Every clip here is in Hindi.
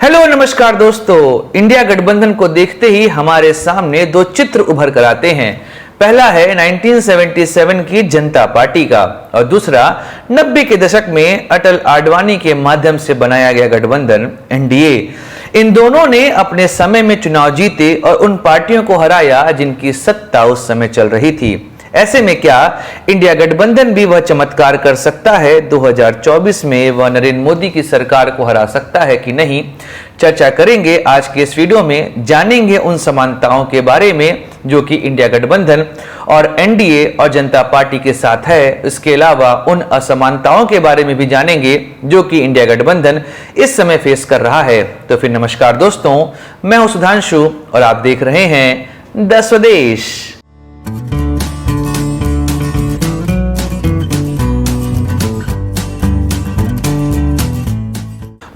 हेलो नमस्कार दोस्तों, इंडिया गठबंधन को देखते ही हमारे सामने दो चित्र उभर कर आते हैं। पहला है 1977 की जनता पार्टी का और दूसरा 90 के दशक में अटल आडवाणी के माध्यम से बनाया गया गठबंधन एनडीए। इन दोनों ने अपने समय में चुनाव जीते और उन पार्टियों को हराया जिनकी सत्ता उस समय चल रही थी। ऐसे में क्या इंडिया गठबंधन भी वह चमत्कार कर सकता है? 2024 में वह नरेंद्र मोदी की सरकार को हरा सकता है कि नहीं? चर्चा करेंगे आज के इस वीडियो में। जानेंगे उन समानताओं के बारे में जो कि इंडिया गठबंधन और एनडीए और जनता पार्टी के साथ है। इसके अलावा उन असमानताओं के बारे में भी जानेंगे जो कि इंडिया गठबंधन इस समय फेस कर रहा है। तो फिर नमस्कार दोस्तों, मैं हूं सुधांशु और आप देख रहे हैं द स्वदेश।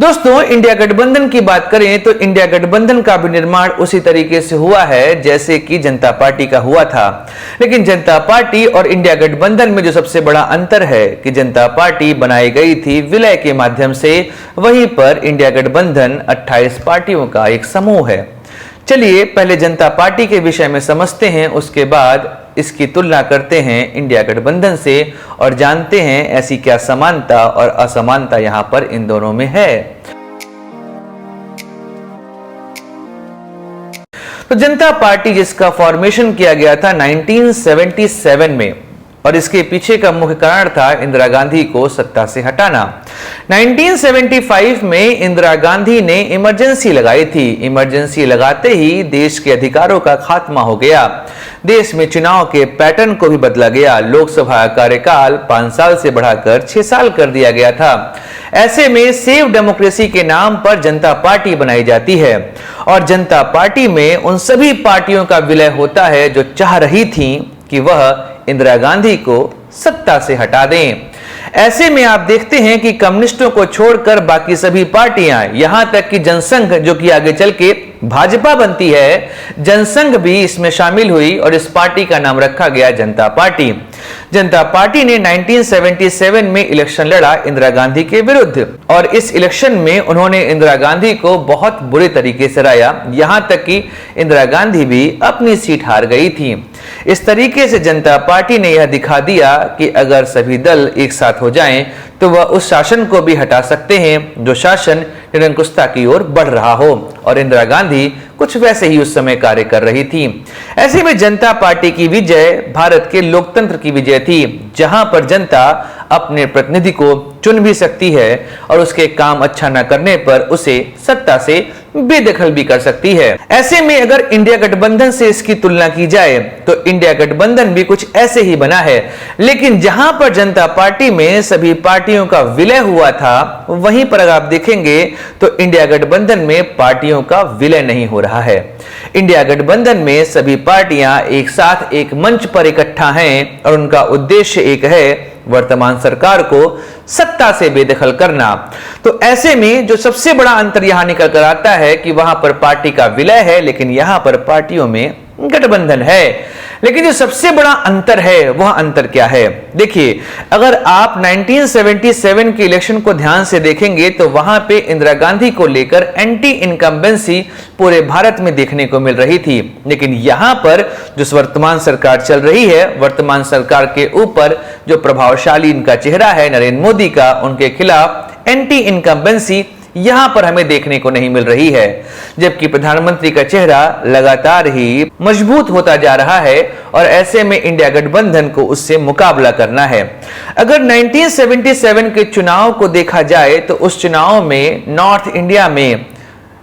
दोस्तों, इंडिया गठबंधन की बात करें तो इंडिया गठबंधन का भी निर्माण उसी तरीके से हुआ है जैसे कि जनता पार्टी का हुआ था। लेकिन जनता पार्टी और इंडिया गठबंधन में जो सबसे बड़ा अंतर है कि जनता पार्टी बनाई गई थी विलय के माध्यम से, वहीं पर इंडिया गठबंधन 28 पार्टियों का एक समूह है। चलिए पहले जनता पार्टी के विषय में समझते हैं, उसके बाद इसकी तुलना करते हैं इंडिया गठबंधन से और जानते हैं ऐसी क्या समानता और असमानता यहां पर इन दोनों में है। तो जनता पार्टी जिसका फॉर्मेशन किया गया था 1977 में और इसके पीछे का मुख्य कारण था इंदिरा गांधी को सत्ता से हटाना। 1975 में इंदिरा गांधी ने इमरजेंसी लगाई थी। इमरजेंसी लगाते ही देश के अधिकारों का खात्मा हो गया। देश में चुनाव के पैटर्न को भी बदला गया। लोकसभा कार्यकाल 5 साल से बढ़ाकर 6 साल कर दिया गया था। ऐसे में सेव डेमोक्रेसी के नाम पर जनता पार्टी बनाई जाती है और जनता पार्टी में उन सभी पार्टियों का विलय होता है जो चाह रही थी कि वह इंदिरा गांधी को सत्ता से हटा दें। ऐसे में आप देखते हैं कि कम्युनिस्टों को छोड़कर बाकी सभी पार्टियां, यहां तक कि जनसंघ जो कि आगे चल के भाजपा बनती है, जनसंघ भी इसमें शामिल हुई और इस पार्टी का नाम रखा गया जनता पार्टी। जनता पार्टी ने 1977 में इलेक्शन लड़ा इंदिरा गांधी के विरुद्ध और इस इलेक्शन में उन्होंने इंदिरा गांधी को बहुत बुरे तरीके से हराया। यहां तक कि इंदिरा गांधी भी अपनी सीट हार गई थी। इस तरीके से जनता पार्टी ने यह दिखा दिया कि अगर सभी दल एक साथ हो जाएं तो वह उस शासन को भी हटा सकते हैं जो शासन निरंकुशता की ओर बढ़ रहा हो और इंदिरा गांधी कुछ वैसे ही उस समय कार्य कर रही थी। ऐसे में जनता पार्टी की विजय भारत के लोकतंत्र की विजय थी, जहां पर जनता अपने प्रतिनिधि को चुन भी सकती है और उसके काम अच्छा न करने पर उसे सत्ता से बेदखल भी कर सकती है। ऐसे में अगर इंडिया गठबंधन से इसकी तुलना की जाए तो इंडिया गठबंधन भी कुछ ऐसे ही बना है। लेकिन जहां पर जनता पार्टी में सभी पार्टियों का विलय हुआ था, वहीं पर अगर आप देखेंगे तो इंडिया गठबंधन में पार्टियों का विलय नहीं हो रहा है। इंडिया गठबंधन में सभी पार्टियां एक साथ एक मंच पर इकट्ठा हैं और उनका उद्देश्य एक है, वर्तमान सरकार को सत्ता से बेदखल करना। तो ऐसे में जो सबसे बड़ा अंतर यहां निकल कर आता है कि वहां पर पार्टी का विलय है लेकिन यहां पर पार्टियों में गठबंधन है। लेकिन जो सबसे बड़ा अंतर है वह अंतर क्या है? देखिए, अगर आप 1977 के इलेक्शन को ध्यान से देखेंगे तो वहां पे इंदिरा गांधी को लेकर एंटी इनकम्बेंसी पूरे भारत में देखने को मिल रही थी। लेकिन यहां पर जो वर्तमान सरकार चल रही है, वर्तमान सरकार के ऊपर जो प्रभावशाली इनका चेहरा है नरेंद्र मोदी का, उनके खिलाफ एंटी इनकम्बेंसी यहां पर हमें देखने को नहीं मिल रही है। जबकि प्रधानमंत्री का चेहरा लगातार ही मजबूत होता जा रहा है और ऐसे में इंडिया गठबंधन को उससे मुकाबला करना है। अगर 1977 के चुनाव को देखा जाए तो उस चुनाव में नॉर्थ इंडिया में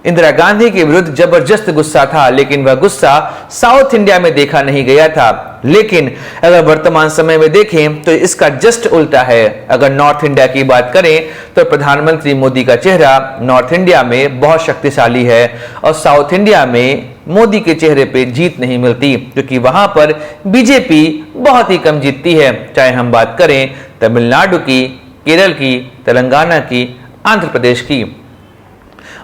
इंदिरा गांधी के विरुद्ध जबरदस्त गुस्सा था, लेकिन वह गुस्सा साउथ इंडिया में देखा नहीं गया था। लेकिन अगर वर्तमान समय में देखें तो इसका जस्ट उल्टा है। अगर नॉर्थ इंडिया की बात करें तो प्रधानमंत्री मोदी का चेहरा नॉर्थ इंडिया में बहुत शक्तिशाली है और साउथ इंडिया में मोदी के चेहरे पे जीत नहीं मिलती, क्योंकि वहां पर बीजेपी बहुत ही कम जीतती है। चाहे हम बात करें तमिलनाडु की, केरल की, तेलंगाना की, आंध्र प्रदेश की।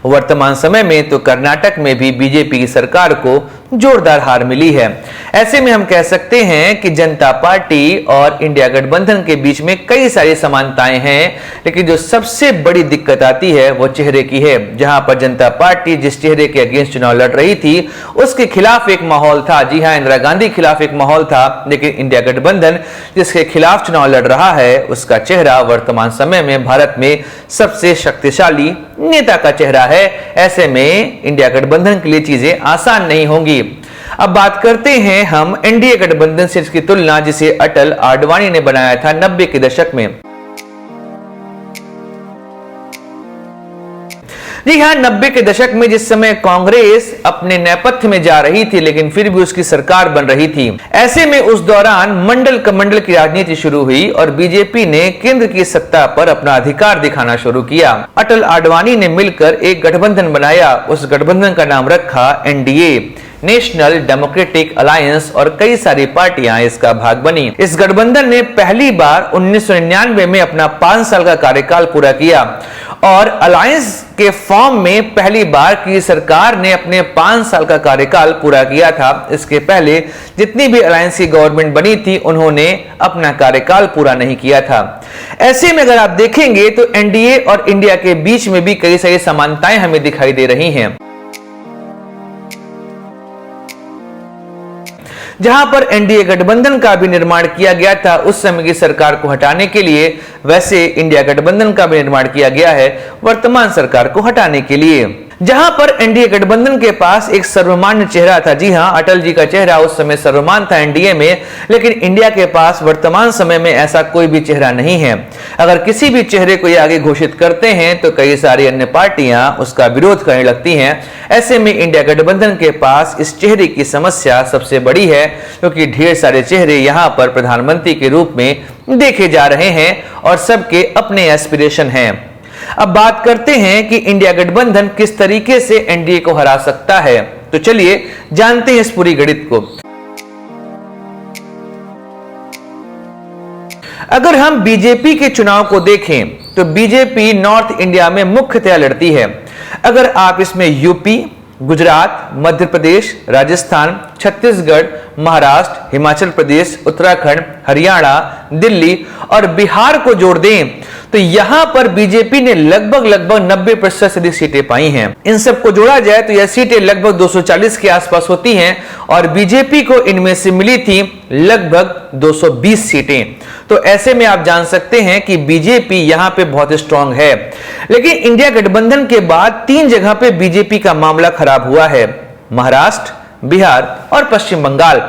वर्तमान समय में तो कर्नाटक में भी बीजेपी की सरकार को जोरदार हार मिली है। ऐसे में हम कह सकते हैं कि जनता पार्टी और इंडिया गठबंधन के बीच में कई सारी समानताएं हैं, लेकिन जो सबसे बड़ी दिक्कत आती है वो चेहरे की है। जहां पर जनता पार्टी जिस चेहरे के अगेंस्ट चुनाव लड़ रही थी उसके खिलाफ एक माहौल था, जी हां, इंदिरा गांधी के खिलाफ एक माहौल था, लेकिन इंडिया गठबंधन जिसके खिलाफ चुनाव लड़ रहा है उसका चेहरा वर्तमान समय में भारत में सबसे शक्तिशाली नेता का चेहरा है। ऐसे में इंडिया गठबंधन के लिए चीजें आसान नहीं होंगी। अब बात करते हैं हम एनडीए गठबंधन से इसकी तुलना जिसे अटल आडवाणी ने बनाया था 90 के दशक में। जी हां, 90 के दशक में जिस समय कांग्रेस अपने नेपथ्य में जा रही थी लेकिन फिर भी उसकी सरकार बन रही थी, ऐसे में उस दौरान मंडल कमंडल की राजनीति शुरू हुई और बीजेपी ने केंद्र की सत्ता पर अपना अधिकार दिखाना शुरू किया। अटल आडवाणी ने मिलकर एक गठबंधन बनाया, उस गठबंधन का नाम रखा एनडीए, नेशनल डेमोक्रेटिक अलायंस, और कई सारी पार्टियां इसका भाग बनी। इस गठबंधन ने पहली बार 1999 में अपना 5 साल का कार्यकाल पूरा किया और अलायंस के फॉर्म में पहली बार की सरकार ने अपने 5 साल का कार्यकाल पूरा किया था। इसके पहले जितनी भी अलायंस की गवर्नमेंट बनी थी उन्होंने अपना कार्यकाल पूरा नहीं किया था। ऐसे में अगर आप देखेंगे तो एनडीए और इंडिया के बीच में भी कई सारी समानताएं हमें दिखाई दे रही हैं। जहां पर एनडीए गठबंधन का भी निर्माण किया गया था उस समय की सरकार को हटाने के लिए, वैसे इंडिया गठबंधन का भी निर्माण किया गया है वर्तमान सरकार को हटाने के लिए। जहां पर एनडीए गठबंधन के पास एक सर्वमान्य चेहरा था, जी हां, अटल जी का चेहरा उस समय सर्वमान्य था एनडीए में, लेकिन इंडिया के पास वर्तमान समय में ऐसा कोई भी चेहरा नहीं है। अगर किसी भी चेहरे को ये आगे घोषित करते हैं तो कई सारी अन्य पार्टियां उसका विरोध करने लगती हैं। ऐसे में इंडिया गठबंधन के पास इस चेहरे की समस्या सबसे बड़ी है, क्योंकि ढेर सारे चेहरे यहां पर प्रधानमंत्री के रूप में देखे जा रहे हैं और सबके अपने एस्पिरेशन हैं। अब बात करते हैं कि इंडिया गठबंधन किस तरीके से एनडीए को हरा सकता है, तो चलिए जानते हैं इस पूरी गणित को। अगर हम बीजेपी के चुनाव को देखें तो बीजेपी नॉर्थ इंडिया में मुख्यतया लड़ती है। अगर आप इसमें यूपी, गुजरात, मध्य प्रदेश, राजस्थान, छत्तीसगढ़, महाराष्ट्र, हिमाचल प्रदेश, उत्तराखंड, हरियाणा, दिल्ली और बिहार को जोड़ दें तो यहां पर बीजेपी ने लगभग 90% से अधिक सीटें पाई हैं। इन सबको जोड़ा जाए तो यह सीटें लगभग 240 के आसपास होती हैं और बीजेपी को इनमें से मिली थी लगभग 220 सीटें। तो ऐसे में आप जान सकते हैं कि बीजेपी यहां पे बहुत स्ट्रांग है। लेकिन इंडिया गठबंधन के बाद 3 जगह पे बीजेपी का मामला खराब हुआ है, महाराष्ट्र, बिहार और पश्चिम बंगाल।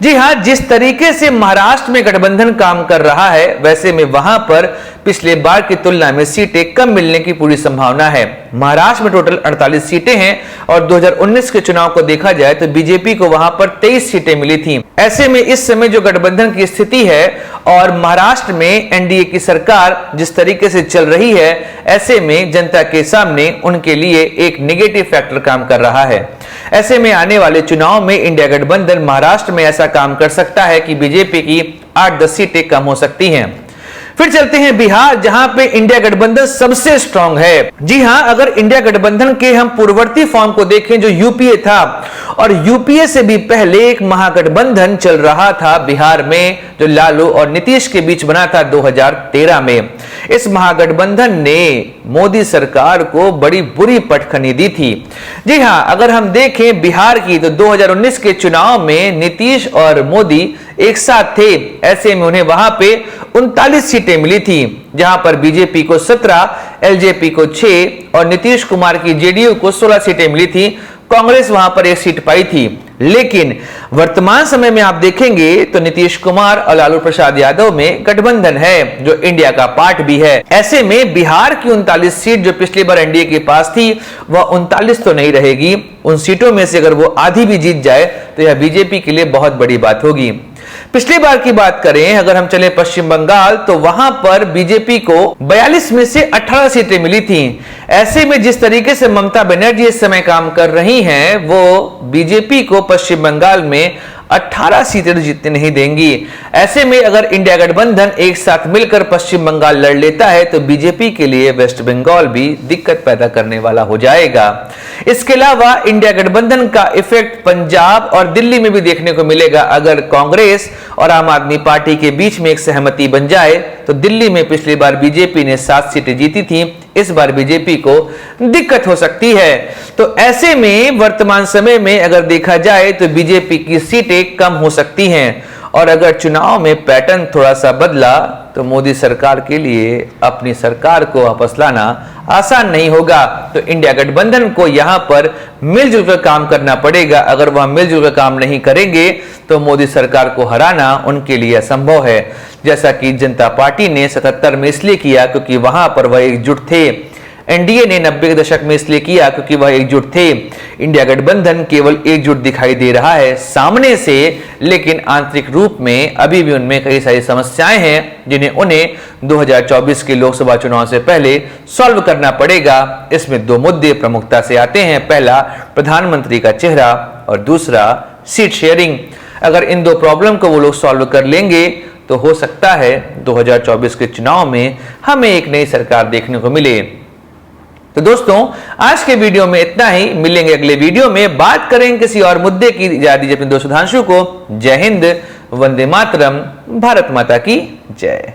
जी हां, जिस तरीके से महाराष्ट्र में गठबंधन काम कर रहा है वैसे में वहां पर पिछले बार की तुलना में सीटें कम मिलने की पूरी संभावना है। महाराष्ट्र में टोटल 48 सीटें हैं और 2019 के चुनाव को देखा जाए तो बीजेपी को वहां पर 23 सीटें मिली थी। ऐसे में इस समय जो गठबंधन की स्थिति है और महाराष्ट्र में एनडीए की सरकार जिस तरीके से चल रही है, ऐसे में जनता के सामने उनके लिए एक नेगेटिव फैक्टर काम कर रहा है। ऐसे में आने वाले चुनाव में इंडिया गठबंधन महाराष्ट्र में ऐसा काम कर सकता है कि बीजेपी की 8-10 सीटें कम हो सकती हैं। फिर चलते हैं बिहार, जहां पे इंडिया गठबंधन सबसे स्ट्रांग है। जी हां, अगर इंडिया गठबंधन के हम पूर्ववर्ती फॉर्म को देखें जो यूपीए था, और यूपीए से भी पहले एक महागठबंधन चल रहा था बिहार में जो लालू और नीतीश के बीच बना था 2013 में। इस महागठबंधन ने मोदी सरकार को बड़ी बुरी पटखनी दी थी। जी हां, अगर हम देखें बिहार की तो 2019 के चुनाव में नीतीश और मोदी एक साथ थे। ऐसे में उन्हें वहां पे 39 सीटें मिली थी, जहां पर बीजेपी को 17, एलजेपी को 6 और नीतीश कुमार की जेडीयू को 16 सीटें मिली थी। कांग्रेस वहां पर 1 सीट पाई थी। लेकिन वर्तमान समय में आप देखेंगे तो नीतीश कुमार और लालू प्रसाद यादव में गठबंधन है जो इंडिया का पार्ट भी है। ऐसे में बिहार की 39 सीट जो पिछली बार एनडीए के पास थी वह 39 तो नहीं रहेगी। उन सीटों में से अगर वो आधी भी जीत जाए तो यह बीजेपी के लिए बहुत बड़ी बात होगी। पिछली बार की बात करें अगर हम चले पश्चिम बंगाल तो वहां पर बीजेपी को 42 में से 18 सीटें मिली थी। ऐसे में जिस तरीके से ममता बनर्जी इस समय काम कर रही हैं वो बीजेपी को पश्चिम बंगाल में 18 सीटें तो जीतने नहीं देंगी। ऐसे में अगर इंडिया गठबंधन एक साथ मिलकर पश्चिम बंगाल लड़ लेता है तो बीजेपी के लिए वेस्ट बंगाल भी दिक्कत पैदा करने वाला हो जाएगा। इसके अलावा इंडिया गठबंधन का इफेक्ट पंजाब और दिल्ली में भी देखने को मिलेगा। अगर कांग्रेस और आम आदमी पार्टी के बीच में एक सहमति बन जाए तो दिल्ली में पिछली बार बीजेपी ने 7 सीटें जीती थी, इस बार बीजेपी को दिक्कत हो सकती है। तो ऐसे में वर्तमान समय में अगर देखा जाए तो बीजेपी की सीटें कम हो सकती हैं और अगर चुनाव में पैटर्न थोड़ा सा बदला तो मोदी सरकार के लिए अपनी सरकार को वापस लाना आसान नहीं होगा। तो इंडिया गठबंधन को यहां पर मिलजुल कर काम करना पड़ेगा। अगर वह मिलजुल कर काम नहीं करेंगे तो मोदी सरकार को हराना उनके लिए असंभव है। जैसा कि जनता पार्टी ने 77 में इसलिए किया क्योंकि वहां पर वह एकजुट थे। एनडीए ने 90 के दशक में इसलिए किया क्योंकि वह एकजुट थे। इंडिया गठबंधन केवल एकजुट दिखाई दे रहा है सामने से, लेकिन आंतरिक रूप में अभी भी उनमें कई सारी समस्याएं हैं जिन्हें उन्हें 2024 के लोकसभा चुनाव से पहले सॉल्व करना पड़ेगा। इसमें 2 मुद्दे प्रमुखता से आते हैं। पहला, प्रधानमंत्री का चेहरा और दूसरा, सीट शेयरिंग। अगर इन 2 प्रॉब्लम को वो लोग सॉल्व कर लेंगे तो हो सकता है 2024 के चुनाव में हमें एक नई सरकार देखने को मिले। तो दोस्तों, आज के वीडियो में इतना ही। मिलेंगे अगले वीडियो में, बात करेंगे किसी और मुद्दे की। इजाजत दीजिए अपने दोस्त सुधांशु को। जय हिंद, वंदे मातरम, भारत माता की जय।